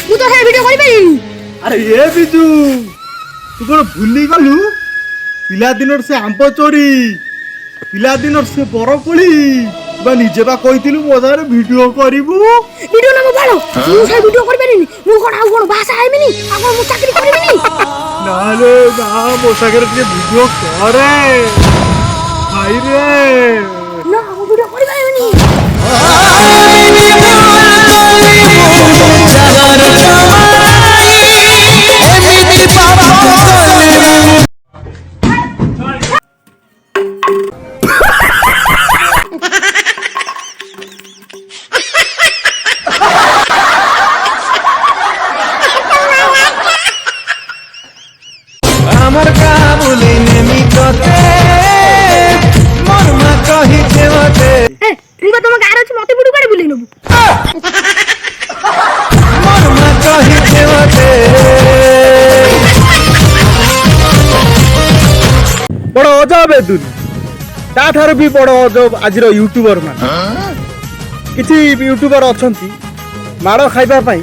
ମୁଁ ତ ସେ ଭିଡିଓ କରିପାରିନି। ଆରେ ଏ ବିଜୁ ତୁ କଣ ଭୁଲି ଗଲୁ ପିଲାଦିନର ସେ ଆମ୍ବ ଚୋରି ପିଲାଦିନର ସେ ବରକୋଳି ବା ନିଜେ ବା କହିଥିଲୁ ମୋ ସାଙ୍ଗରେ ଭିଡିଓ କରିବୁ। ଭିଡିଓ ନା ମୋବାଇଲ ମୁଁ ସେ ଭିଡିଓ କରିପାରିନି। ମୁଁ କଣ ଆଉ କଣ ବାହା ହେବିନି ଆଉ କଣ ମୁଁ ଚାକିରି କରିବିନି? ନାରେ ନା ମୋ ସାଙ୍ଗରେ ଟିକେ ଭିଡିଓ କରେ ଭାଇରେ। ନା ମୁଁ ଭିଡିଓ କରିପାରିବିନି। আমার কাবুলি নেমি তোতে মোর মা কহিছে মতে তুই বা তোমার গাড়ি আছে মতে ভিডিও করে বুলেই নেবু। মোর মা কহিছে মতে বড় অজব এ দুনি তাঠাରୁ ବି ବଡ ଅଜବ ଆଜିର ୟୁଟ୍ୟୁବର ମାନେ। କିଛି ୟୁଟ୍ୟୁବର ଅଛନ୍ତି ମାଡ଼ ଖାଇବା ପାଇଁ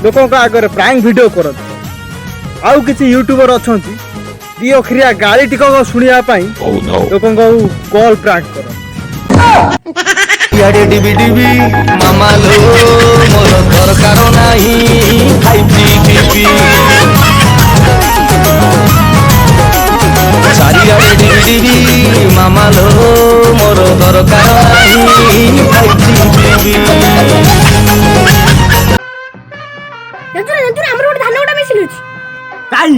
ଲୋକଙ୍କ ଆଗରେ ପ୍ରାଙ୍କ ଭିଡିଓ କରନ୍ତି। ଆଉ କିଛି ୟୁଟ୍ୟୁବର ଅଛନ୍ତି ଦି ଅଖରିଆ ଗାଳି ଟିକକ ଶୁଣିବା ପାଇଁ ଲୋକଙ୍କୁ କଲ୍ ପ୍ରାଙ୍କ କରନ୍ତି। ইয়ারে ডিবি ডিবি মামা লো মোর দরকার নাই 5G টিভি চারিয়ারে ডিবি ডিবি মামা লো মোর দরকার নাই 5G টিভি জানতো না আমার ଗୋଟେ ଧାନ ଗୋଟା ମେସିନ୍ ଅଛି। କାଇଁ